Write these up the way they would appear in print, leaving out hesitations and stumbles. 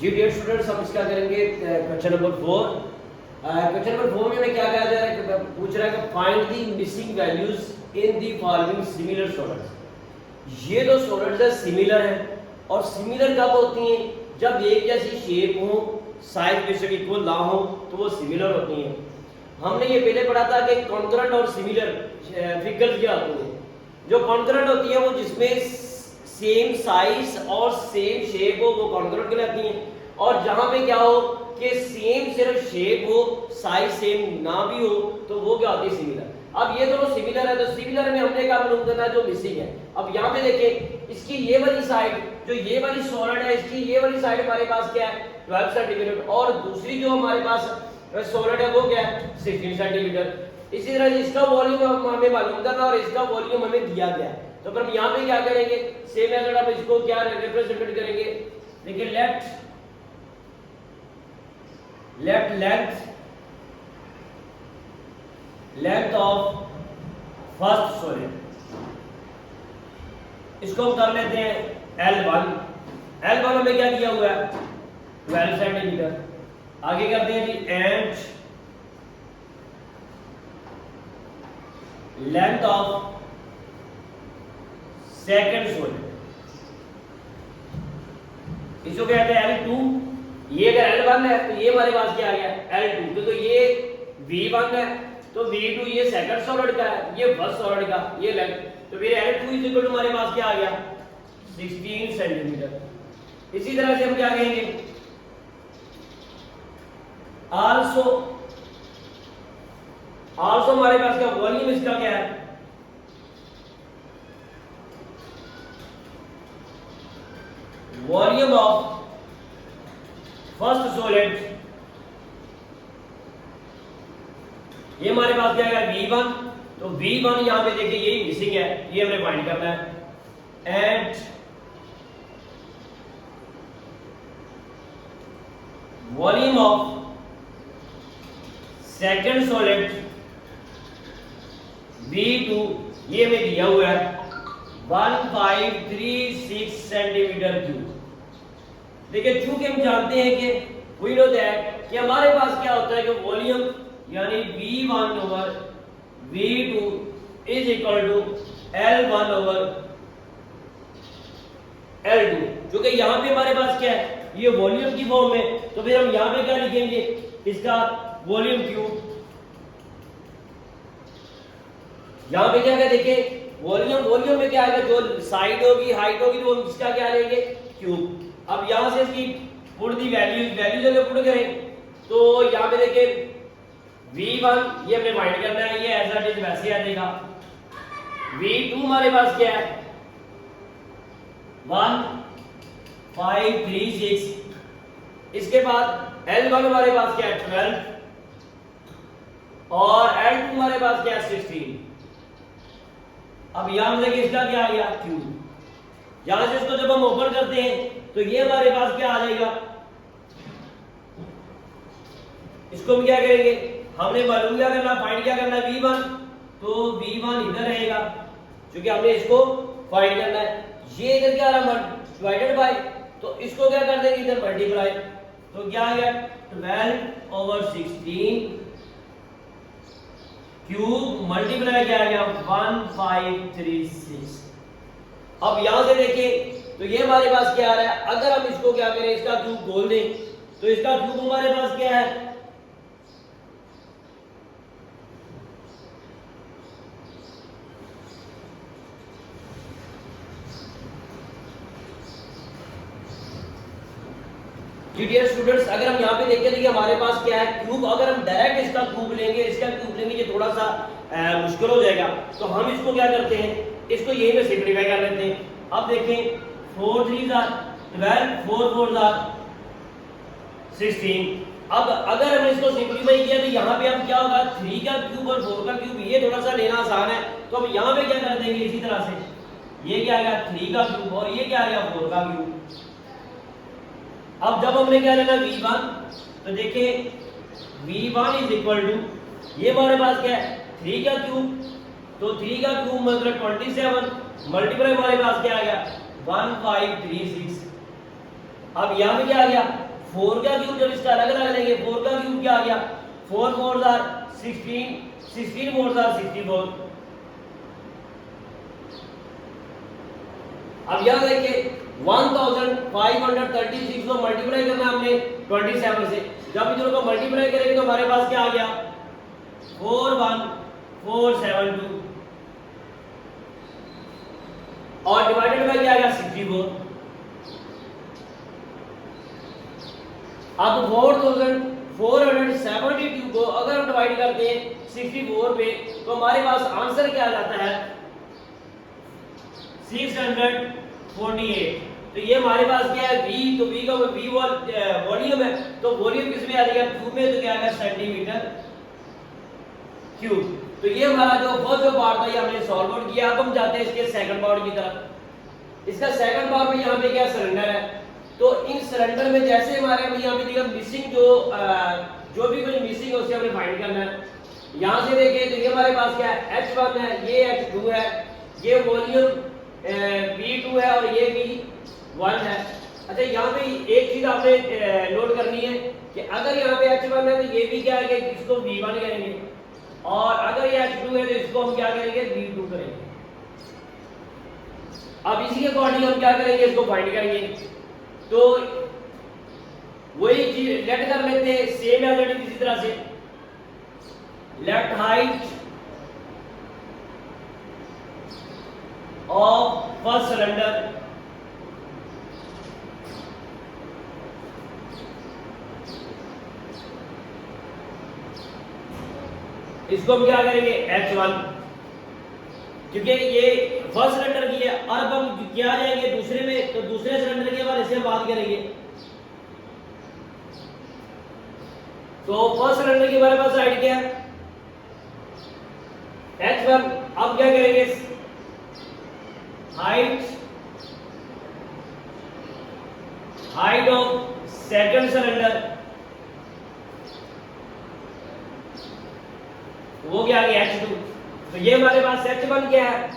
जी dear students, हम इसका करेंगे क्वेश्चन नंबर 4। क्वेश्चन नंबर 4 में हमें क्या कहा जा रहा है, पूछ रहा है कि find the missing values in the following similar solids. ये दो सॉलिड्स है सिमिलर हैं, और सिमिलर कब होती हैं? जब एक जैसी शेप हो, साइज बेशक इक्वल ना हो, तो वो सिमिलर होती हैं। हमने ये पहले पढ़ा था कि कॉन्करेंट और सिमिलर फिगर्स क्या होती हैं। जो कॉन्करेंट होती है वो जिसमें सेम साइज और सेम शेप हो, वो कॉन्करेंट कहलाती हैं। और जहां पे क्या हो कि सेम सिर्फ शेप हो, साइज सेम ना भी हो, तो वो क्या होती है? सिमिलर। अब ये दोनों सिमिलर है, तो सिमिलर में हमने क्या मालूम करना है? जो मिसिंग है। अब यहाँ पे देखें, इसकी ये वाली साइड, जो ये वाली सॉलिड है, इसकी ये वाली साइड हमारे पास क्या है? 12 सेंटीमीटर, और दूसरी जो हमारे पास सॉलिड है वो क्या है? 16 सेंटीमीटर। इसी तरह इसका वॉल्यूम हमें मालूम करना, और इसका वॉल्यूम हमें दिया गया है। तो फिर हम यहाँ पे क्या करेंगे? सेम मेथड हम इसको क्या रिप्रेजेंट करेंगे? देखिए, left length of first solid, इसको हम कर लेते हैं L1 हमें क्या दिया हुआ है? 12 सेंटीमीटर। आगे करते हैं जी and length of second solid, इसको कहते हैं L2। ये अगर L1 है तो ये हमारे पास क्या आ गया? L2। तो ये V1 है, तो V2 ये सेकंड सॉलिड का है, ये फर्स्ट सॉलिड का, ये लेंथ। तो फिर L2 इज इक्वल टू हमारे पास क्या आ गया? 16 सेंटीमीटर। इसी तरह से हम क्या कहेंगे? आल्सो हमारे पास क्या वॉल्यूम इसका क्या है? वॉल्यूम ऑफ फर्स्ट सॉलिड, ये हमारे पास क्या है? V1। तो V1 यहां पे देखिए यही मिसिंग है, ये हमने फाइंड करना है। And volume of second solid V2, ये हमें दिया हुआ है 1536 सेंटीमीटर क्यूब। देखिए, चूंकि हम जानते हैं कि वी नो दैट कि हमारे पास क्या होता है कि वॉल्यूम यानी V1 over V2 is equal to L1 over L2। क्योंकि यहां पे हमारे पास क्या है? ये वॉल्यूम की फॉर्म में, तो फिर हम यहां पे क्या लिखेंगे? इसका वॉल्यूम क्यूब। यहां पे क्या है? देखिए, वॉल्यूम में क्या आएगा? जो साइड होगी, हाइट होगी, तो इसका क्या लेंगे? क्यूब। अब यहां से इसकी पुट दी वैल्यूज अगर पुट करें तो यहां पे देखिए V1 ये हमने फाइंड करना है, ये एज इट इज वैसे आ जाएगा। V2 हमारे पास क्या है? 1536। इसके बाद L1 हमारे पास क्या है? 12, और L2 हमारे पास क्या है? 16। अब यहां से इसका क्या आ गया? क्यूब। यहां से इसको जब हम ओपन करते हैं तो ये हमारे पास क्या आ जाएगा? इसको हम क्या करेंगे? हमने मालूम क्या करना? फाइंड क्या करना है? V1। तो V1 इधर रहेगा, क्योंकि हमने इसको फाइंड करना है। ये इधर क्या रहा? डिवाइडेड बाय, तो इसको क्या कर देंगे? इधर मल्टीप्लाई। तो क्या आ गया? 12 ओवर 16 क्यूब मल्टीप्लाई क्या आ गया? 1536। अब यहां से देखिए, तो ये हमारे पास क्या आ रहा है? अगर हम इसको क्या करें? इसका क्यूब बोल दें, तो इसका क्यूब हमारे पास क्या है? डियर स्टूडेंट्स, अगर हम यहाँ पे देखें तो हमारे पास क्या है? क्यूब। अगर हम डायरेक्ट इसका क्यूब लेंगे, ये थोड़ा सा मुश्किल हो जाएगा। तो हम इसको क्या करते हैं? इसको यही में सिंपलीफाई कर लेते हैं। अब देखें, 4 3 12, 4 4 16। अब अगर हमने इसको सिंपलीफाई किया तो यहाँ पे अब क्या होगा? 3 का क्यूब और 4 का क्यूब, ये थोड़ा सा लेना आसान है। तो हम यहाँ पे क्या कर देंगे? इसी तरह से ये क्या आ गया? 3 का क्यूब, और ये क्या आ गया? 4 का क्यूब। अब जब हमने क्या लेना? V1, तो देखिए V1 इज इक्वल टू, ये हमारे पास क्या है? 3 का क्यूब, तो 3 का क्यूब मतलब 27 मल्टीप्लाई हमारे पास क्या आ गया? 1536। अब यहां पे क्या आ गया? 4 का क्यूब जब इसका अलग अलग लेंगे 4 का क्यूब क्या आ गया 4 4 आर 16 16 4 आर 64। अब यहां देखिए 1536 को मल्टीप्लाई करना हमने 27 से, जब इन दोनों को मल्टीप्लाई करेंगे तो हमारे पास क्या आ गया 41472 और डिवाइडेड बाय क्या आ गया 64। अब 4472 को अगर हम डिवाइड करते हैं 64 पे तो हमारे पास आंसर क्या आ जाता है 648। तो ये हमारे पास क्या है v, तो v का v वॉल्यूम है, तो वॉल्यूम किसमें आ जाएगा क्यूब में, तो क्या आएगा सेंटीमीटर क्यूब। तो ये हमारा जो फर्स्ट पार्ट था ये हमने सॉल्व आउट किया। अब हम जाते हैं इसके सेकंड पार्ट की तरफ। इसका सेकंड पार्ट में यहाँ पे क्या सिलेंडर है, तो इन सिलेंडर में जैसे हमारे यहाँ पे देखिए मिसिंग जो भी कुछ मिसिंग है उसे हमने फाइंड करना है। यहाँ से देखिए तो ये हमारे पास क्या है H1 है, ये H2 है, ये वॉल्यूम V2 है और ये V1 है। अच्छा यहाँ पे एक चीज आपने नोट करनी है कि अगर यहाँ पे H1 है तो ये भी क्या है इसको V1 करेंगे और अगर ये H2 है तो इसको हम क्या करेंगे V2 करेंगे। अब इसी के अकॉर्डिंग हम क्या करेंगे इसको फाइंड करेंगे। तो वही चीज लेट कर लेते हैं सेम एज इट इज इसी तरह से let height of first cylinder इसको हम क्या करेंगे H1 क्योंकि ये फर्स्ट सिलेंडर की है। और अब हम क्या जाएंगे दूसरे में, तो दूसरे सिलेंडर के बारे से बात करेंगे। तो फर्स्ट सिलेंडर के बारे में साइड क्या है H1। अब क्या करेंगे हाइट ऑफ सेकंड सिलेंडर वो क्या आ गया H2। तो ये हमारे पास H1 क्या है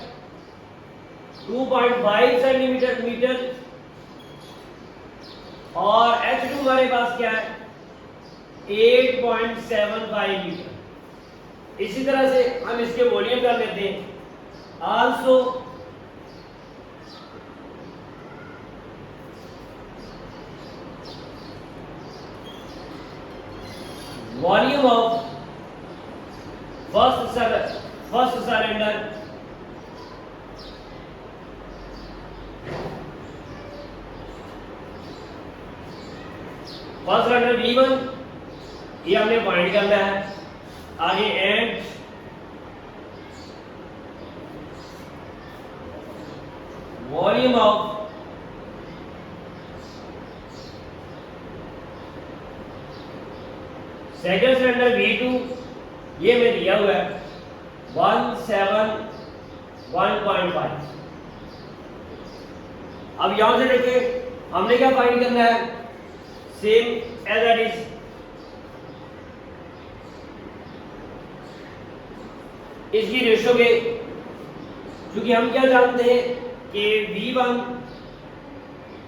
2.5 सेंटीमीटर और H2 हमारे पास क्या है 8.75 मीटर। इसी तरह से हम इसके वॉल्यूम कर लेते हैं also volume of first cylinder V1 ये हमने फाइंड करना है। आगे and volume of second cylinder V2 ये में दिया हुआ है 171.5। अब यहां से देखिए हमने क्या फाइंड करना है सेम एज इट इज इसकी रेशो के, क्योंकि हम क्या जानते हैं कि V1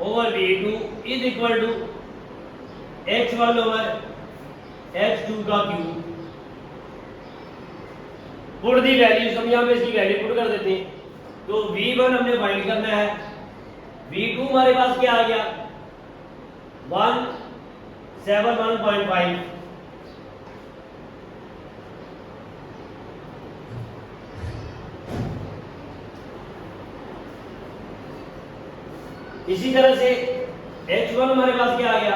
over V2 is equal to H1 over H2 का क्यूब। पुट दी वैल्यूज हम यहाँ पे इसकी वैल्यू पुट कर देते हैं। तो V1 हमने फाइंड करना है, V2 हमारे पास क्या आ गया 171.5 इसी तरह से H1 हमारे पास क्या आ गया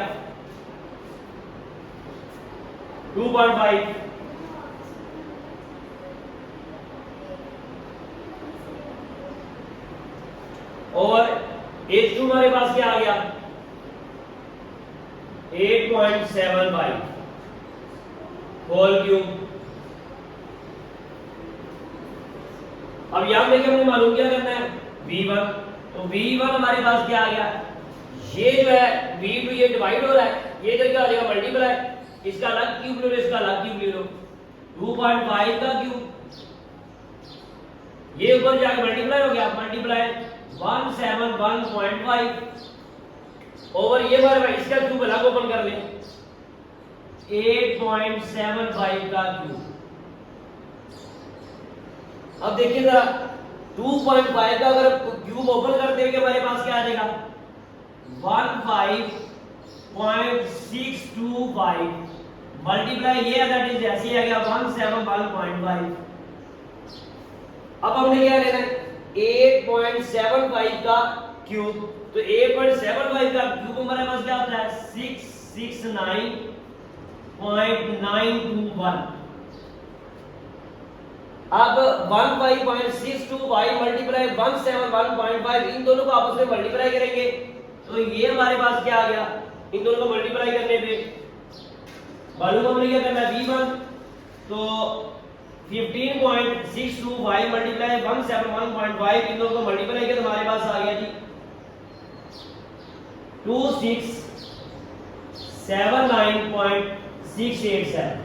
2.5 और H2 हमारे पास क्या आ गया 8.75 होल क्यूब। अब यहां पे हमने मालूम क्या करना है V1, तो V1 हमारे पास क्या आ गया ये जो है V2 ये डिवाइड हो रहा है, ये इधर क्या आ जाएगा मल्टीप्लाई, इसका अलग क्यूब ले लो इसका अलग क्यूब ले लो 2.5 का क्यूब ये ऊपर जाके मल्टीप्लाई हो गया मल्टीप्लाई 171.5 ओवर ये बार भाई इसका क्यूब अलग ओपन कर लें 8.75 का क्यूब। अब देखिए जरा 2.5 का अगर क्यूब ओपन करते हुए हमारे पास क्या आ जाएगा 15.625 मल्टीप्लाई ये दैट इज ऐसे आ गया 171.5। अब हमने क्या लेना है 8.75 का क्यूब, तो 8.75 का क्यूब हमारे पास क्या होता है 669.921। अब 15.625 मल्टीप्लाई 171.5 इन दोनों को आपस में मल्टीप्लाई करेंगे तो ये हमारे पास क्या आ गया, इन दोनों को मल्टीप्लाई करने पे मालूम हमने क्या करना है v1 तो 15.625 मल्टीप्लाई 171.5 इन दोनों को मल्टीप्लाई किया तो हमारे पास आ गया जी 2679.687।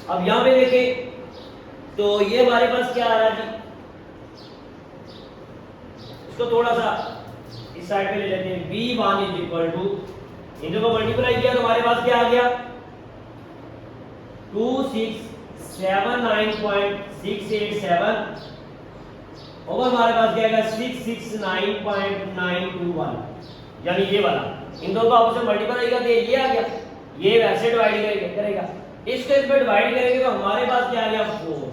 अब यहां पे देखें तो ये हमारे पास क्या आ रहा है जी, इसको थोड़ा सा इस साइड पे ले लेते हैं v1 इज इक्वल टू इन दोनों को मल्टीप्लाई किया तो हमारे पास क्या आ गया 2679.687 और हमारे पास क्या आएगा 669.921 यानी ये वाला। इन दोनों को आपस में मल्टीप्लाई किया तो ये आ गया, ये वैसे डिवाइड करेगा इसको इस पे डिवाइड करेंगे तो हमारे पास क्या आ गया 4,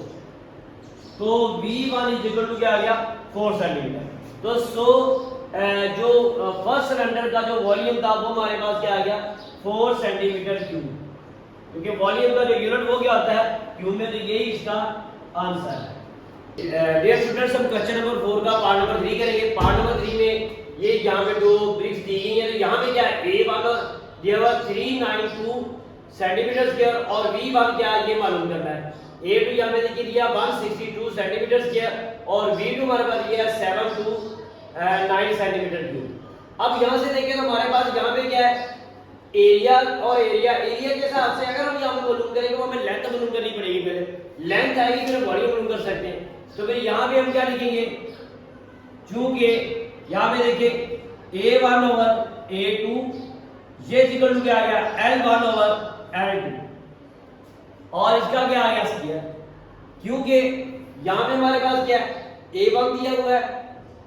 तो v1 इज इक्वल टू क्या आ गया 4 सेंटीमीटर। तो जो फर्स्ट सिलेंडर का जो वॉल्यूम था वो हमारे पास क्या आ गया 4 सेंटीमीटर क्यूब, क्योंकि वॉल्यूम का जो यूनिट वो क्या होता है क्यूब में, तो यही इसका आंसर है। डियर स्टूडेंट्स हम क्वेश्चन नंबर 4 का पार्ट नंबर 3 करेंगे। पार्ट नंबर 3 में ये यहाँ पे दो ब्रिक्स दी गई है, तो यहाँ पे क्या है A1 दिया हुआ 392 सेंटीमीटर स्क्वायर और V1 क्या है ये मालूम करना है। A2 यहाँ पे देखिए दिया 162 सेंटीमीटर स्क्वायर और V2 हमारे पास दिया है 729 सेंटीमीटर क्यूब। अब यहाँ से देखें तो हमारे पास यहाँ पे क्या है एरिया और एरिया के हिसाब से अगर हम यहाँ पे मालूम करेंगे तो हमें लेंथ मालूम करनी पड़ेगी, पहले लेंथ आएगी फिर वॉल्यूम मालूम कर सकते हैं। तो फिर यहाँ पे हम क्या लिखेंगे, चूंकि यहाँ पे देखिए A1 ओवर A2 ये इक्वल टू क्या आ गया L1 ओवर L2 और इसका क्या आ गया स्क्वायर, क्योंकि यहाँ पे हमारे पास क्या है A1 दिया हुआ है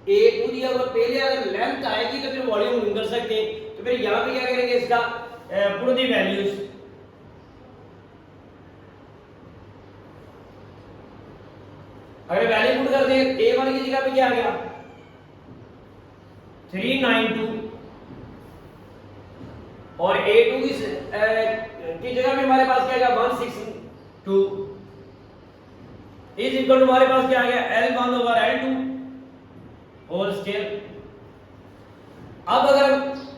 A2 दिया हुआ, पहले अगर लेंथ आएगी तो फिर वॉल्यूम मालूम कर सकते हैं। तो फिर यहाँ पे क्या करेंगे इसका पुट द वैल्यूज, अगर वैल्यू पुट कर दें A1 की जगह पे क्या आ गया 392 और A2 की जगह पे हमारे पास क्या आ गया 162 इज इक्वल टू हमारे पास क्या आ गया L1 over L2 whole square. अब अगर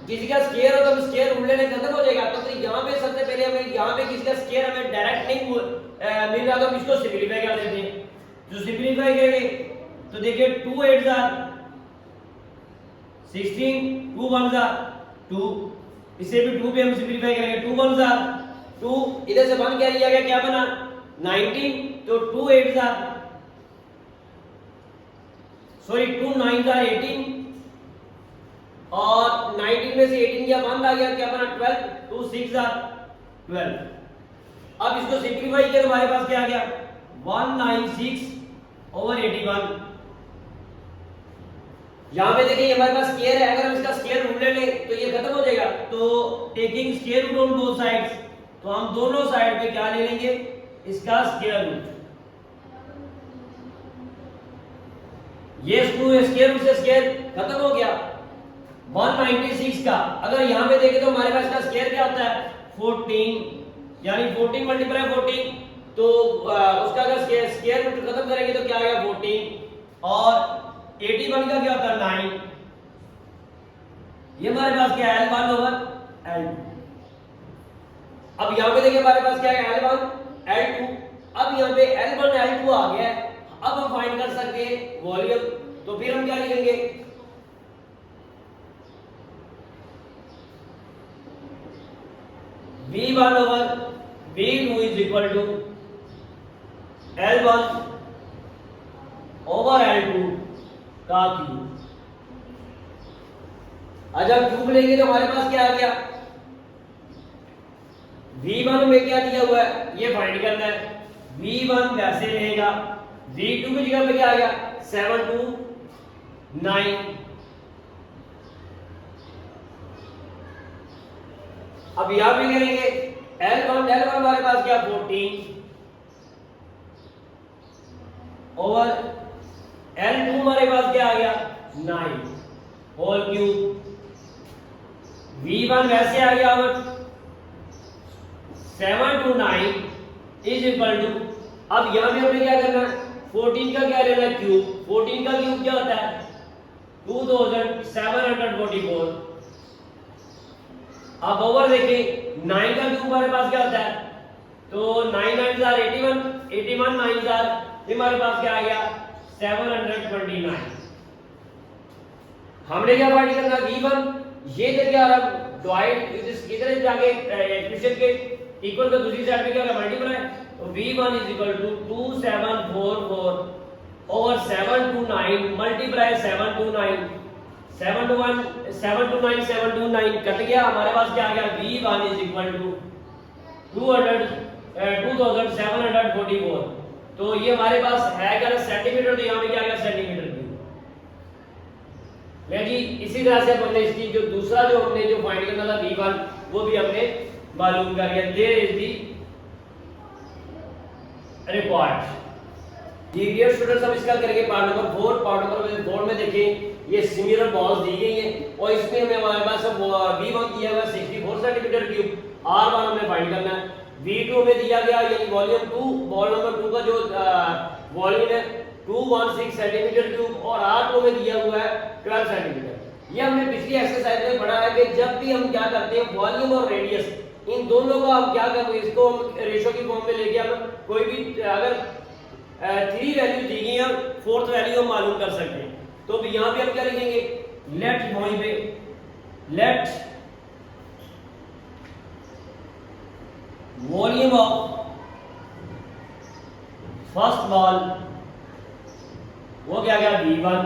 किसी का स्क्वायर हो तो स्क्वायर रूट लेने खत्म हो जाएगा, तो यहाँ पे सबसे पहले हमें यहाँ पे किसी का स्क्वायर हमें डायरेक्ट नहीं मिल रहा तो हम इसको सिंपलीफाई कर देते हैं। जो सिंपलीफाई करेंगे तो देखिए 2 8 16 2 1 2, इसे भी 2 पे हम सिंपलीफाई करेंगे 2 1 2, इधर से 1 क्या लिया गया क्या बना 19, तो 2 8 सॉरी 2 9 18 और 19 में से 18 क्या 1 आ गया क्या बना 12, 2 6 12। अब इसको सिंपलीफाई किया तो हमारे पास क्या आ गया 196 ओवर 81। यहाँ पे देखिए हमारे पास स्क्वायर है, अगर हम इसका स्क्वायर रूट ले लें तो ये खत्म हो जाएगा, तो taking square root on both sides, तो हम दोनों साइड पे क्या ले लेंगे इसका स्क्वायर रूट। ये स्क्वायर रूट से स्क्वायर खत्म हो गया 196 का। अगर यहाँ पे देखें तो हमारे पास इसका स्क्वायर क्या होता है 14, यानी 14 मल्टीप्लाई 14, तो उसका अगर स्क्वायर रूट खत्म करेंगे तो क्या आएगा 14 और 81 का क्या होता है 9। ये हमारे पास क्या है L1 ओवर L2। अब यहाँ पे देखिए हमारे पास क्या है L1 L2, अब यहाँ पे L1 L2 आ गया है, अब हम फाइंड कर सकते हैं वॉल्यूम, तो फिर हम क्या लिखेंगे V1 over V2 is equal to L1 over L2 का क्यूब। आज हम क्यूब लेंगे तो हमारे पास क्या आ गया, V1 में क्या दिया हुआ है ये फाइंड करना है। V1 वैसे रहेगा, V2 की जगह पे क्या आ गया 7 2 9। अब यहां पे करेंगे L1 हमारे पास क्या 14 और L2 हमारे पास क्या आ गया 9 होल क्यूब। V1 वैसे आ गया 7 to 9 इज इक्वल टू, अब यहां पे हमें क्या करना है 14 का क्या लेना है क्यूब, 14 का क्यूब क्या होता है 2744। अब ओवर देखिए 9 का क्यूब हमारे पास क्या होता है, तो 9 9 are 81 81 9 are ये हमारे पास क्या आ गया 729। हमने क्या फाइंड करना V1, ये तो क्या रहा डिवाइड इधर जाके एक्सप्रेशन के इक्वल का दूसरी साइड पे क्या होगा मल्टीप्लाई, तो V1 is equal to 2744 over 729 multiply 729 729 cut गया, हमारे पास क्या आ गया V1 इज इक्वल टू 2744। तो ये हमारे पास है क्या सेंटीमीटर, तो यहाँ पे क्या आ गया सेंटीमीटर क्यूब। मैं जी इसी तरह से हमने इसकी जो दूसरा जो हमने जो फाइंड करना था V1 वो भी हमने मालूम कर लिया। There is the report. Dear students, हम इसका करेंगे पार्ट नंबर 4। पार्ट नंबर 4 में देखिए ये सिमिलर बॉल्स दी गई है और इसमें हमें हमारे पास V1 दिया हुआ 64 सेंटीमीटर क्यूब, R1 हमने फाइंड करना है, V2 हमें दिया गया यानी वॉल्यूम 2 बॉल नंबर 2 का जो वॉल्यूम है 216 सेंटीमीटर क्यूब और R2 में दिया हुआ है 12 सेंटीमीटर। ये हमने पिछली एक्सरसाइज में पढ़ा है कि जब भी हम क्या करते हैं वॉल्यूम और रेडियस इन दोनों को हम क्या करते हैं, इसको हम रेशो की फॉर्म में लेके हम कोई भी अगर 3 वैल्यू दी गई है 4th वैल्यू हम मालूम कर सकते हैं। तो यहाँ पे हम क्या लिखेंगे लेट वहीं पे let volume of first ball वो क्या गया V1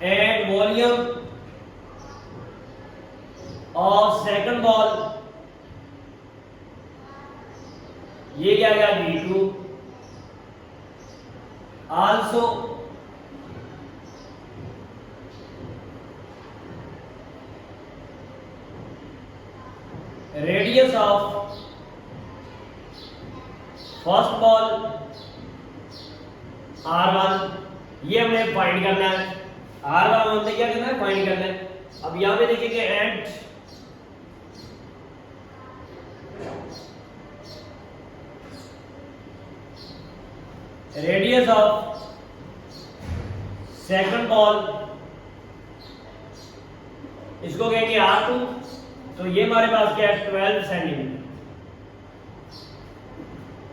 and volume of second ball ये क्या गया V2 also radius of first ball R1 ये हमने फाइंड करना है। R1 हमने क्या करना है फाइंड करना है। अब यहां पे देखिए and radius of second ball इसको कहेंगे R2, तो ये हमारे पास क्या है 12 सेंटीमीटर।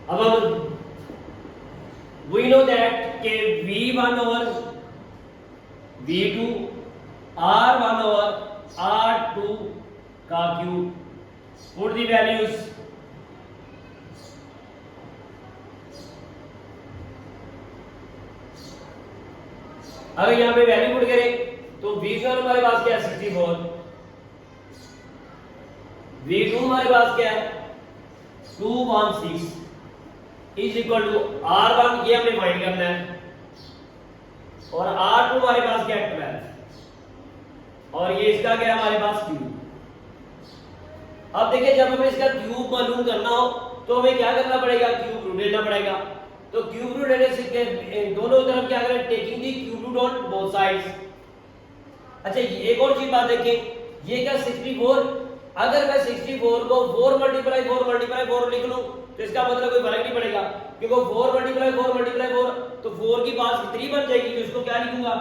अब हम we know that के V1 over V2 R1 over R2 का क्यूब, put the values अगर यहाँ पे वैल्यू पुट करें तो V1 हमारे पास क्या है 64, V2 हमारे पास क्या है 216 इज इक्वल टू R1 ये हमने फाइंड करना है और R2 हमारे पास क्या है 12 और ये इसका क्या है हमारे पास क्यूब। अब देखिए जब हमें इसका क्यूब मालूम करना हो तो हमें क्या करना पड़ेगा क्यूब रूट लेना पड़ेगा। तो क्यूब रूट लेने से दोनों तरफ क्या करें taking the cube root on both sides. अच्छा एक और चीज बात देखिए ये क्या 64, अगर मैं 64 को 4 मल्टीप्लाई 4 लिख लूं तो इसका मतलब कोई फर्क नहीं पड़ेगा क्योंकि 4 मल्टीप्लाई 4 तो 4 की पावर 3 बन जाएगी, तो इसको क्या लिखूंगा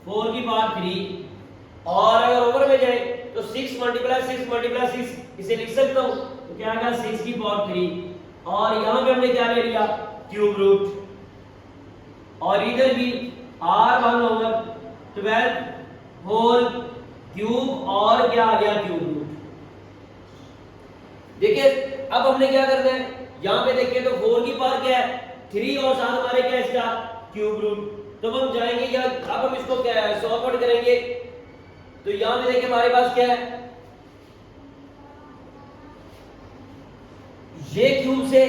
4 की पावर 3 और अगर ओवर में जाए तो 6 मल्टीप्लाई 6 इसे लिख सकता हूं तो क्या आएगा 6 की पावर 3 और यहां पे हमने क्या ले लिया क्यूब रूट और इधर भी R1 ओवर 12 होल क्यूब और क्या आ गया क्यूब रूट। देखिए अब हमने क्या करना है यहां पे देखिए तो 4 की पावर क्या है 3 और साथ हमारे क्या है इसका क्यूब रूट। तो हम जाएंगे या अब हम इसको क्या सॉल्व आउट करेंगे तो यहां पे देखिए हमारे पास क्या है, ये क्यूब से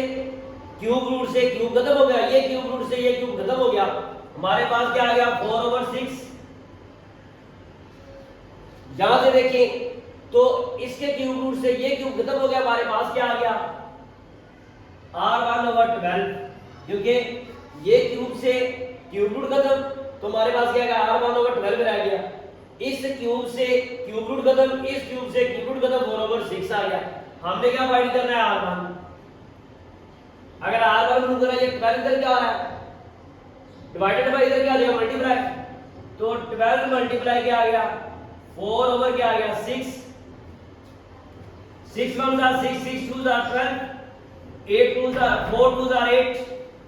क्यूब रूट से क्यूब खत्म हो गया, ये क्यूब रूट से ये क्यूब खत्म हो गया, हमारे पास क्या आ गया 4/6। यहां से देखें तो इसके क्यूब रूट से ये क्यूब खत्म हो गया, हमारे पास क्या आ गया R1/12, क्योंकि ये क्यूब से क्यूब रूट खत्म, तो हमारे पास क्या आ गया R1/12 रह गया। इस क्यूब से क्यूब रूट खत्म, इस क्यूब से क्यूब रूट खत्म, 4/6 आ गया। हमने क्या फाइंड करना है R1। अगर R1 रूट करें, ये 12 इधर क्या आ रहा है, डिवाइडेड बाय इधर क्या आ जाएगा मल्टीप्लाई, तो 12 मल्टीप्लाई क्या आ गया 4 क्या आ गया 6, 6 1 6, 6 2 12, 8 2 4 2 8,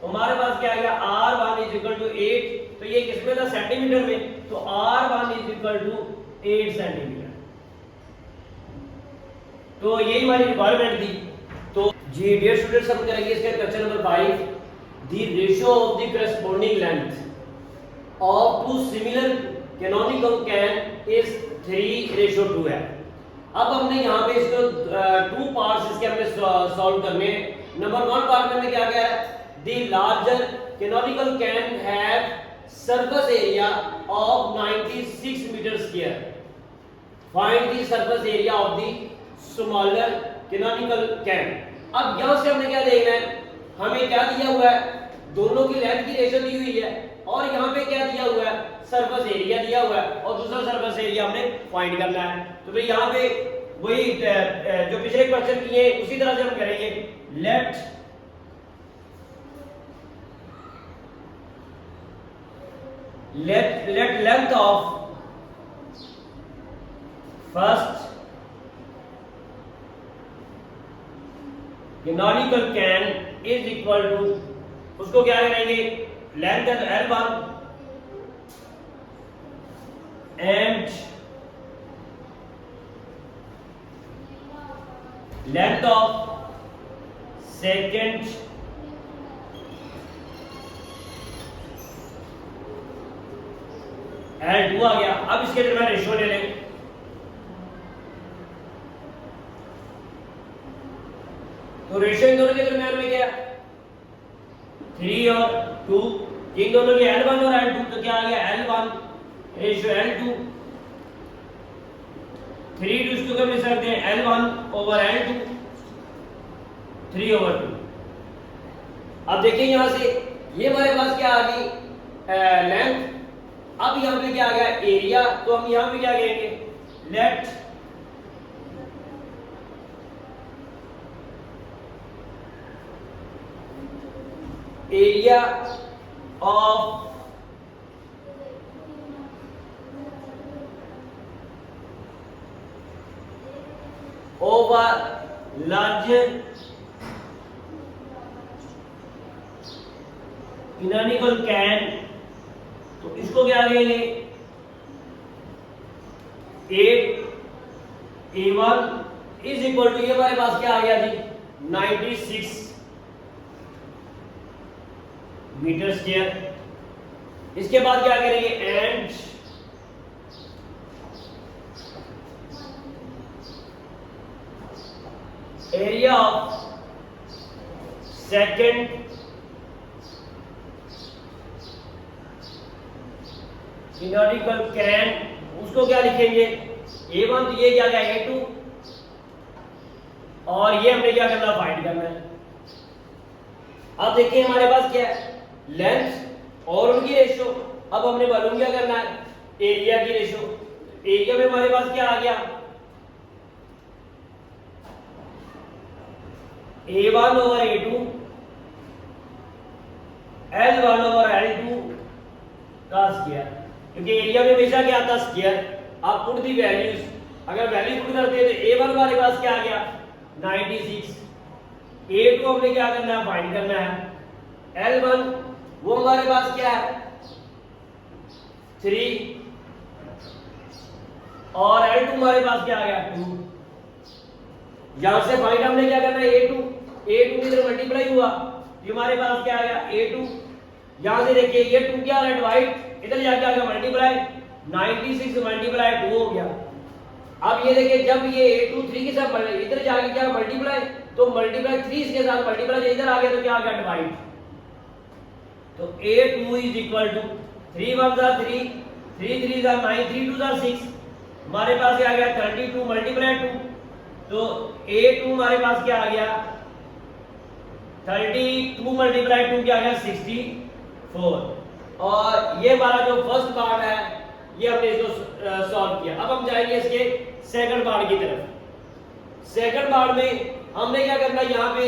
तो हमारे पास क्या आ गया R1 8, तो ये किसमें था सेंटीमीटर में, तो R1 8 सेंटीमीटर। तो यही हमारी रिक्वायरमेंट थी। तो जी डियर स्टूडेंट्स, हम करेंगे इसका question number 5, the ratio of the corresponding length of two similar canonical can is 3:2 है। अब हमने यहाँ पे इसको 2 पार्ट्स इसके हमने सॉल्व करने। नंबर 1 पार्ट में हमने क्या किया है, the larger canonical can have surface area of 96 metre square, find the surface area of the smaller canonical can. अब यहां से हमने क्या देखना है, हमें क्या दिया हुआ है, दोनों की लेंथ की रेशियो दी हुई है, और यहाँ पे क्या दिया हुआ है, सरफेस एरिया दिया हुआ है, और दूसरा सरफेस एरिया हमने फाइंड करना है। तो भाई यहाँ पे वही जो पिछले क्वेश्चन किए उसी तरह से हम करेंगे। let length of first canonical can is equal to, उसको क्या करेंगे, लेंथ है L1 and length of second L2 आ गया। अब इसके दरमियान रेशियो ले लें, तो रेशियो इन दोनों के दरमियान में क्या 3 और 2, इन दोनों के L1 और L2, तो क्या आ गया L1 रेशियो L2, 3:2 मिल सकते हैं L1/L2, 3/2। अब देखिए यहां से ये हमारे पास क्या आ गई लेंथ, अब यहां पे क्या आ गया एरिया, तो हम यहां पे क्या करेंगे, let area of over larger canonical can, तो इसको क्या लेंगे 8A1 इज इक्वल टू, ये हमारे पास क्या आ गया जी 96 मीटर स्क्वायर। इसके बाद क्या करेंगे and area of second canonical can, उसको क्या लिखेंगे A1, तो ये क्या गया A2, और ये हमने क्या करना फाइंड करना है। अब देखिए हमारे पास क्या है लेंथ और उनकी रेशियो, अब हमने मालूम क्या करना है एरिया की रेशियो। एरिया में हमारे पास क्या आ गया A1/A2 L1/L2 का स्क्वायर, क्योंकि एरिया में हमेशा क्या आता स्क्वायर। आप पुट दी वैल्यूज, अगर वैल्यू पुट करते हैं तो A1 हमारे पास क्या आ गया 96, A2 हमने क्या करना है फाइंड करना है, L1 वो हमारे पास क्या है 3, और L2 हमारे पास क्या आ गया 2। यहां से फाइंड हमने क्या करना है A2 इधर मल्टीप्लाई हुआ, ये हमारे पास क्या आ गया A2। यहां से देखिए ये 2 क्या है डिवाइड, इधर जाके आ गया मल्टीप्लाई, 96 मल्टीप्लाई 2 हो गया। अब ये देखिए जब ये 8 3 के साथ इधर जाके क्या मल्टीप्लाई, तो मल्टीप्लाई 3 के साथ मल्टीप्लाई इधर आ गया तो क्या आ गया डिवाइड। तो a2 इज इक्वल टू 3 1 3 3 3 9 3 2 6, हमारे पास क्या आ गया 32 मल्टीप्लाई 2, तो a2 हमारे पास क्या आ गया 32 मल्टीप्लाई 2 क्या आ गया 64। और ये हमारा जो फर्स्ट पार्ट है ये हमने इसको सॉल्व किया। अब हम जाएंगे इसके सेकंड पार्ट की तरफ। सेकंड पार्ट में हमने क्या करना है, यहाँ पे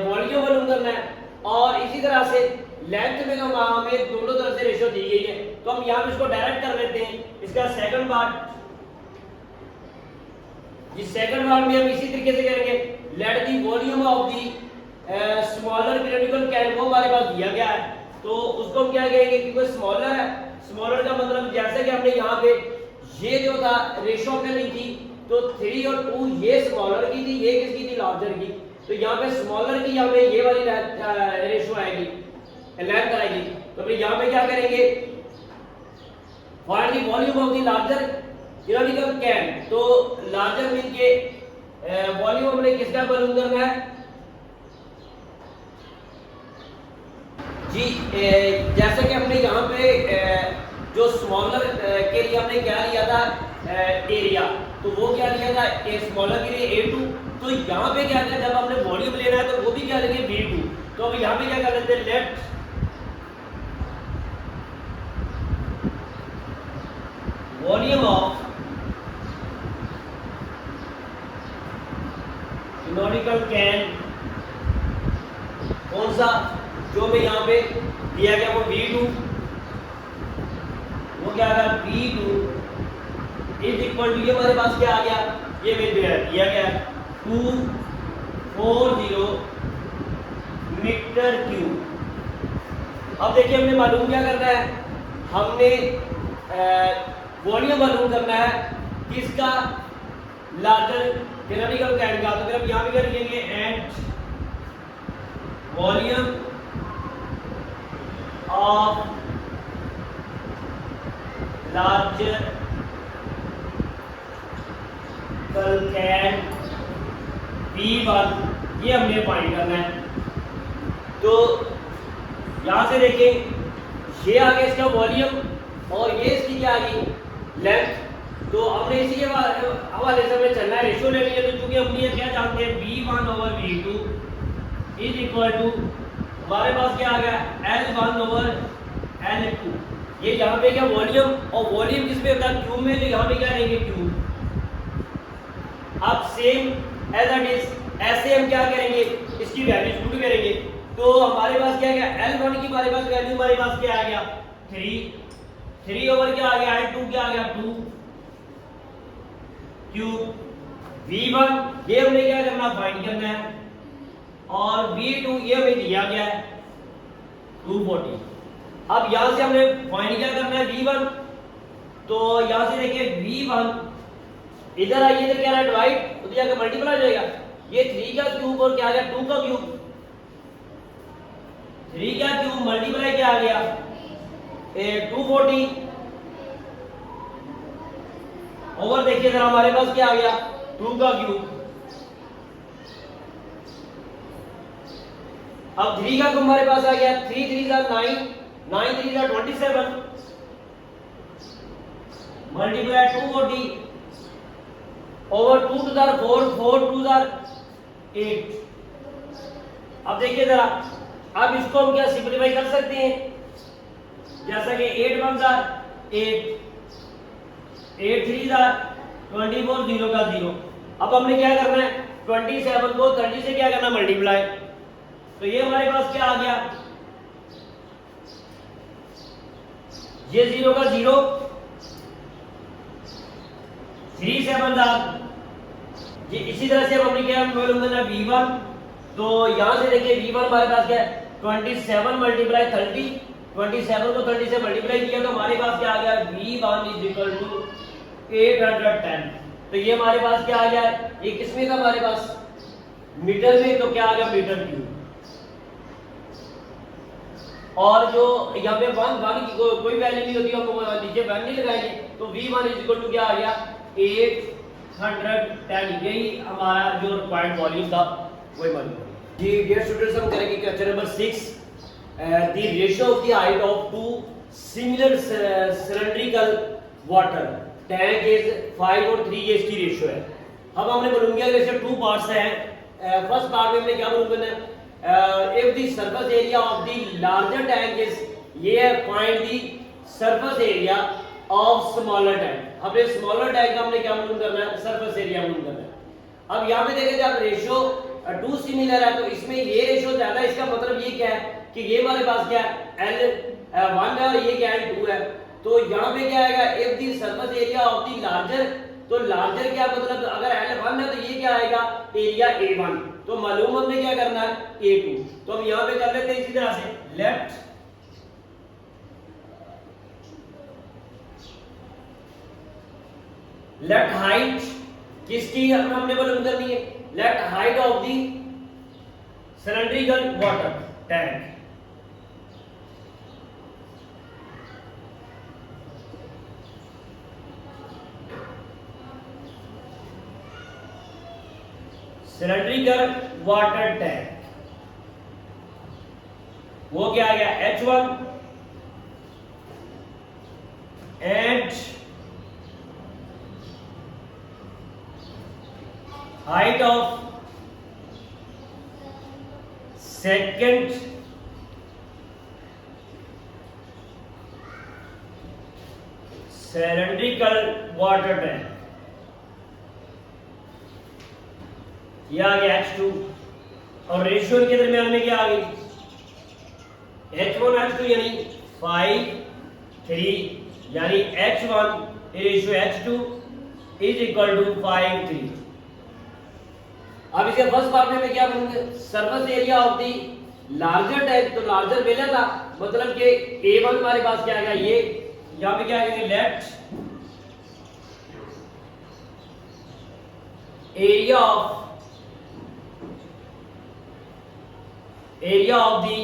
वॉल्यूम मालूम करना है और इसी तरह से लेंथ में हमें दोनों तरफ से रेशियो दी गई है, तो हम यहाँ पे इसको डायरेक्ट कर लेते हैं। इसका सेकंड पार्ट, इस सेकंड पार्ट में हम इसी तरीके से करेंगे, let the volume of the smaller periodical can, वो हमारे पास दिया गया है तो उसको हम क्या कहेंगे कि कोई स्मॉलर है। स्मॉलर का मतलब जैसे कि हमने यहाँ पे ये जो था रेशियो हमने ली थी तो 3 और 2 ये स्मॉलर की थी, ये किसकी थी लार्जर की, तो यहाँ पे स्मॉलर की यहाँ पे ये वाली रेशियो आएगी, लेंथ आएगी। तो फिर यहाँ पे क्या करेंगे, find the volume of the larger periodical can, तो लार्जर मीन के वॉल्यूम हमने किसका मालूम करना है जी। जैसे कि हमने यहाँ पे जो स्मॉलर के लिए हमने क्या लिया था एरिया, तो वो क्या लिया था स्मॉलर के लिए A2, तो यहाँ पे क्या था जब हमने वॉल्यूम लेना है तो वो भी क्या लेंगे V2। तो अब यहाँ पे क्या कर लेते हैं, लेट वॉल्यूम ऑफ पिरियोडिकल कैन, कौन सा जो भी यहाँ पे दिया गया वो V2, वो क्या आ गया V2 इज इक्वल टू, ये हमारे पास क्या आ गया, ये दिया गया 240 मीटर क्यूब। अब देखिए हमने मालूम क्या करना है, हमने वॉल्यूम मालूम करना है किसका, लार्जर पिरियोडिकल कैन का। तो फिर हम यहाँ पे क्या लिखेंगे, at volume of larger can V1, ये हमने फाइंड करना है। तो यहां से देखिए ये आ गया इसका वॉल्यूम और ये इसकी क्या आ गई लेंथ। तो हमने इसी के हवाले से हमें चलना है, रेशियो ले लिया। तो चूंकि हम ये क्या जानते हैं V1 over V2 is equal to, हमारे पास क्या आ गया L1 over L2। ये यहाँ पे क्या वॉल्यूम, और वॉल्यूम किस पे होता है क्यूब में, तो यहाँ पे क्या लेंगे क्यूब। अब सेम एज इट इज ऐसे हम क्या करेंगे, इसकी वैल्यू पुट करेंगे। तो हमारे पास क्या आ गया L1 की हमारे पास वैल्यू हमारे पास क्या आ गया 3 ओवर क्या आ गया L2 क्या आ गया 2 क्यूब। V1 ये हमने क्या करना फाइंड करना है और V2 ये हमें दिया गया है 240। अब यहां से हमने फाइंड क्या करना है V1, तो यहां से देखिए V1 इधर आइए तो क्या है डिवाइड, तो जाकर मल्टीप्लाई हो जाएगा। ये 3 का क्यूब और क्या आ गया 2 का क्यूब, 3 का क्यूब मल्टीप्लाई क्या आ गया 240 ओवर देखिए जरा हमारे पास क्या आ गया 2 का क्यूब। अब 3 का क्यूब हमारे पास आ गया 3 3 जा 9 9 3 जा 27 multiply 240 over 2 to the 4 4 to the 8। अब देखिए जरा, अब इसको हम क्या सिंपलीफाई कर सकते हैं, जैसा कि 8 1 जा 8 8 3 जा 24 0 का 0। अब हमने क्या करना है 27 को 30 से क्या करना मल्टीप्लाई, तो ये हमारे पास क्या आ गया ये 0 का 0 3 7 जा ये। इसी तरह से अब हमने क्या मालूम करना V1, तो यहां से देखिए V1 हमारे पास क्या है 27 मल्टीप्लाई 30, 27 को 30 से मल्टीप्लाई किया तो हमारे पास क्या आ गया V1 इज इक्वल टू 810। तो ये हमारे पास क्या आ गया, ये किसमें था हमारे पास मीटर में, तो क्या आ गया मीटर क्यूब। और जो यहाँ पे वन की कोई वैल्यू नहीं होती, हम नीचे वन नहीं लगाएंगे, तो V1 इज इक्वल टू क्या आ गया 810। यही हमारा जो रिक्वायर्ड वॉल्यूम था वही मालूम जी। डियर स्टूडेंट्स, हम करेंगे question number 6, the ratio of the height of two similar cylindrical water tank is 5 और 3, ये इसकी रेशियो है। अब हमने मालूम किया रेशियो टू पार्ट्स हैं। फर्स्ट पार्ट में हमने क्या मालूम करना है, if the surface area of the larger tank is, ये है find the surface area of smaller tank। हमने smaller tank का हमने क्या मालूम करना है, surface area मालूम करना है। अब यहाँ पे देखें जब रेशियो टू सिमिलर है तो इसमें ये रेशियो ज्यादा है, इसका मतलब ये क्या है कि ये हमारे पास क्या है L1 है और ये क्या है 2 है। तो यहाँ पे क्या आएगा, if the surface area of the larger, तो लार्जर क्या मतलब अगर L1 है तो ये क्या आएगा एरिया A1, तो मालूम हमने क्या करना है A2। तो हम यहां पे कर लेते हैं इसी तरह से, लेफ्ट हाइट किसकी हमने मालूम करनी है, left height of the cylindrical water tank. Cylindrical water tank वो क्या आ गया H1 and height of second cylindrical water tank, ये आ गया H2। और रेशियो के दरमियान में क्या आ गई H1 H2 यानी 5 3, यानी H1 ratio H2 is equal to 5 3। अब इसके फर्स्ट पार्ट में क्या करूंगे, surface area of the larger tank, तो लार्जर पहले था मतलब कि A1 हमारे पास क्या आ गया, ये यहां पे क्या करेंगे left area of the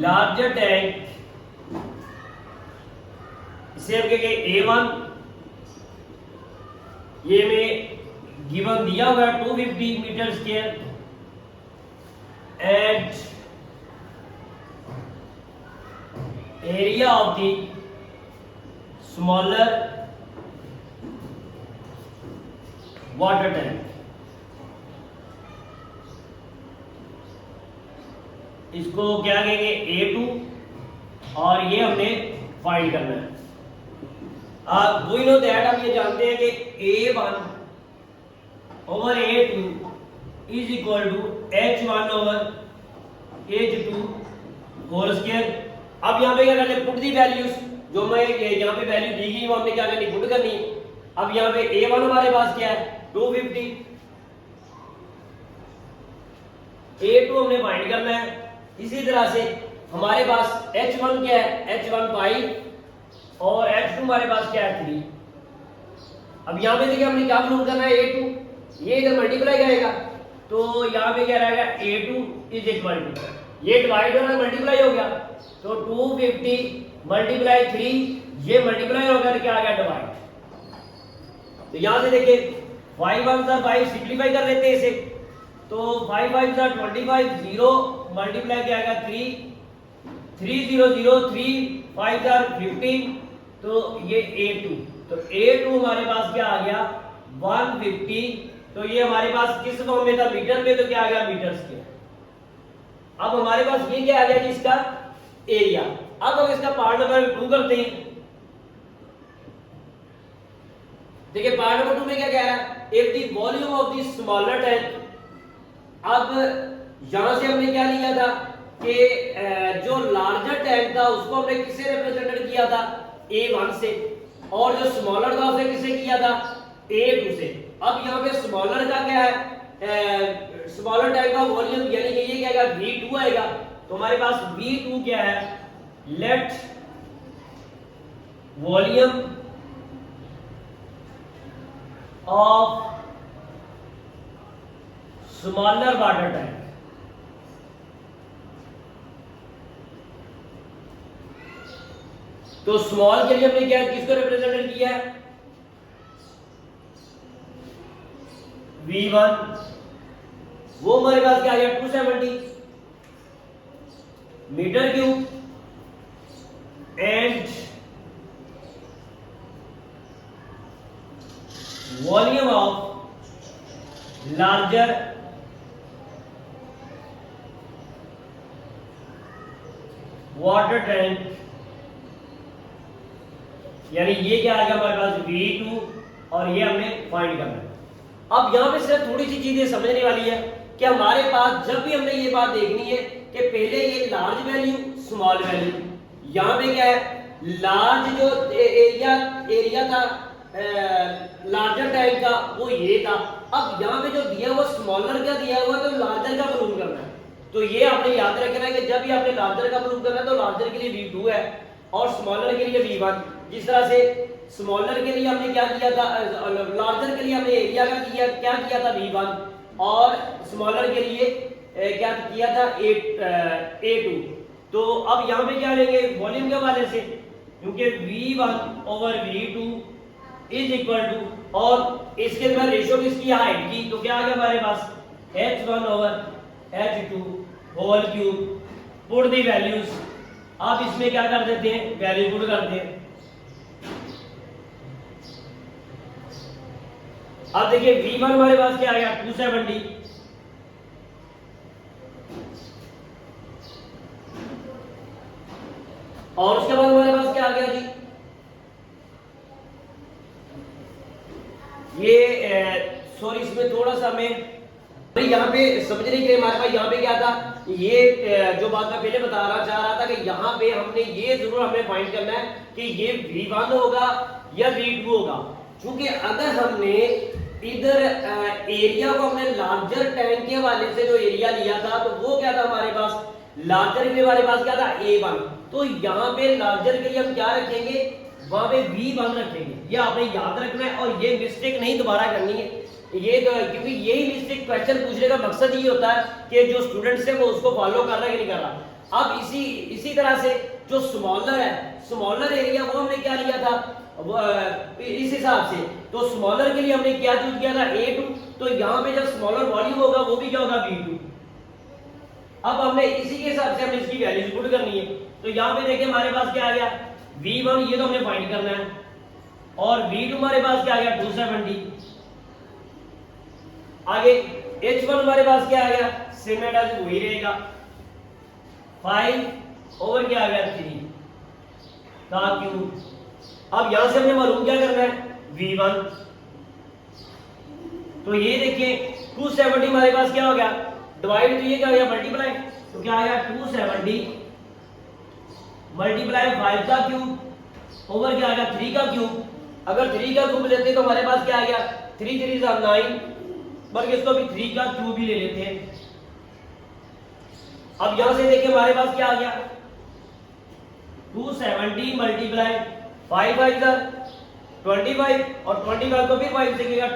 larger tank, इसे हम कहेंगे A1, ये में गिवन दिया हुआ 250 metre square and area of the smaller water tank, इसको क्या कहेंगे A2, और ये हमने फाइंड करना है। वी नो दैट, हम ये जानते हैं कि A1 over A2 is equal to H1 over H2 whole square. अब यहाँ पे क्या करना है, पुट दी वैल्यूज, जो मैं यहाँ पे वैल्यू दी गई वो हमने क्या करनी, पुट करनी। अब यहाँ पे A1 हमारे पास क्या है 250, A2 हमने फाइंड करना है। इसी तरह से हमारे पास H1 क्या है, H1 5 और H2 हमारे पास क्या है 3। अब यहाँ पे देखिए हमने क्या मालूम करना है A2, ये इधर मल्टीप्लाई करेगा तो यहाँ पे क्या रहेगा A2 इज इक्वल टू, ये डिवाइड और मल्टीप्लाई हो गया तो 250 मल्टीप्लाई 3, ये मल्टीप्लाई होगा तो क्या आ गया डिवाइड। तो यहाँ से देखिए 5 1 5 सिंपलीफाई कर लेते हैं इसे, तो 5 5 25, 0 मल्टीप्लाई क्या आएगा 3 3 0 0 3 5 15, तो ये A2, तो A2 हमारे पास क्या आ गया 150। तो ये हमारे पास किस फॉर्म में था, मीटर में, तो क्या आ गया मीटर स्क्वायर। अब हमारे पास ये क्या आ गया इसका एरिया। अब हम इसका पार्ट नंबर 2 करते हैं। देखिए पार्ट नंबर 2 में क्या कह रहा है, if the volume of the smaller tank. अब यहां से हमने क्या लिया था कि जो लार्जर टैंक था उसको हमने किससे रिप्रेजेंटेड किया था A1 से, और जो स्मॉलर था उसे किससे किया था A2 से। अब यहाँ पे स्मॉलर का क्या है, स्मॉलर टैंक का वॉल्यूम यानी कि ये क्या आएगा V2 आएगा। तो हमारे पास V2 क्या है, let volume of smaller water tank. तो स्मॉल के लिए हमने क्या किसको रिप्रेजेंट किया है, V1, वो हमारे पास क्या आ गया 270 metre cube, and volume of larger water tank, यानी ये क्या आ गया हमारे पास V2, और ये हमने फाइंड करना है। अब यहां पे सिर्फ थोड़ी सी चीजें समझने वाली है कि हमारे पास जब भी हमने ये बात देखनी है कि पहले ये लार्ज वैल्यू स्मॉल वैल्यू, यहां पे क्या है लार्ज जो एरिया था लार्जर टैंक का वो ये था। अब यहाँ पे जो दिया हुआ स्मॉलर का दिया हुआ तो लार्जर का प्रूव करना है। तो ये आपने याद रखना है कि जब भी आपने लार्जर का प्रूव करना है तो लार्जर के लिए V2 है और स्मॉलर के लिए V1। जिस तरह से स्मॉलर के लिए हमने क्या किया था, लार्जर के लिए हमने एरिया का क्या किया था V1, और स्मॉलर के लिए क्या किया था A2। तो अब यहाँ पे क्या लेंगे वॉल्यूम के हवाले से, क्योंकि V1 over V2 is equal to, और इसके बाद रेशियो किसकी हाइट की, तो क्या आ गया हमारे पास H1 over H2 whole cube, put the values. आप इसमें क्या कर देते हैं वैल्यू पुट करते हैं। अब देखिए V1 हमारे पास क्या आ गया 270, और उसके बाद हमारे पास क्या आ गया जी, ये सॉरी इसमें थोड़ा सा हमें यहाँ पे समझने के लिए हमारे पास यहाँ पे क्या था, ये जो बात मैं पहले चाह रहा था कि यहाँ पे हमने ये जरूर हमें फाइंड करना है कि ये V1 होगा या V2 होगा। क्योंकि अगर हमने इधर एरिया को हमने लार्जर टैंक के हवाले से जो एरिया लिया था तो वो क्या था हमारे पास, लार्जर के हमारे पास क्या था A1। तो यहाँ पे लार्जर के लिए हम क्या रखेंगे, वहां पे V1 रखेंगे। ये आपने याद रखना है और ये मिस्टेक नहीं दोबारा करनी है। ये क्योंकि यही मिस्टेक क्वेश्चन पूछने का मकसद ये होता है कि जो स्टूडेंट्स है वो उसको फॉलो कर रहा है कि नहीं कर रहा। अब इसी तरह से जो स्मॉलर है, स्मॉलर एरिया वो हमने क्या लिया था इस हिसाब से, तो स्मॉलर के लिए हमने क्या चूज किया था A2। तो यहाँ पे जब स्मॉलर वॉल्यूम होगा वो भी क्या होगा V2। अब हमने इसी के हिसाब से हमने इसकी वैल्यूज पुट करनी है। तो यहाँ पे देखिए हमारे पास क्या आ गया V1, ये तो हमने फाइंड करना है, और V2 हमारे पास क्या आ गया 270। आगे H1 हमारे पास क्या आ गया, सेम एज वही रहेगा 5 ओवर क्या आ गया 3 का क्यूब। अब यहां से हमने मालूम क्या करना है V1। तो ये देखिए 270 हमारे पास क्या हो गया डिवाइड, तो ये क्या हो गया मल्टीप्लाई, तो क्या आ गया 270 मल्टीप्लाई 5 का क्यूब ओवर क्या आ गया 3 का क्यूब। अगर 3 का क्यूब लेते तो हमारे पास क्या आ गया 3 3 9, बल्कि इसको भी 3 का क्यूब ही ले लेते हैं। अब यहां से देखिए हमारे पास क्या आ गया 270 मल्टीप्लाई 5 5 25, और 25 को फिर 5 से किया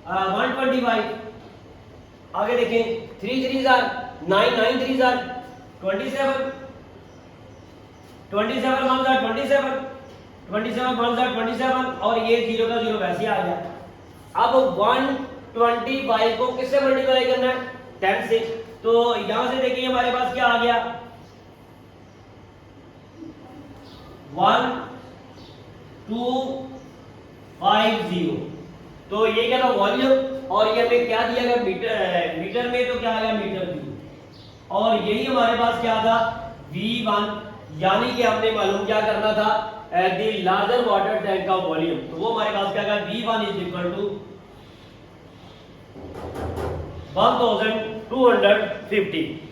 125। आगे देखें 3 3 9 9 3 27, 27 1 27, 27 1 27, और ये 0 का 0 वैसे आ गया। अब 125 को किससे मल्टीप्लाई करना है 10 से। तो यहां से देखिए हमारे पास क्या आ गया 1250। तो ये क्या था वॉल्यूम, और ये हमें क्या दिया गया मीटर में, तो क्या आ गया मीटर क्यूब। और यही हमारे पास क्या था V1, यानी कि हमने मालूम क्या करना था द लार्जर वाटर टैंक का वॉल्यूम। तो वो हमारे पास क्या गया V1 इज इक्वल टू 1250।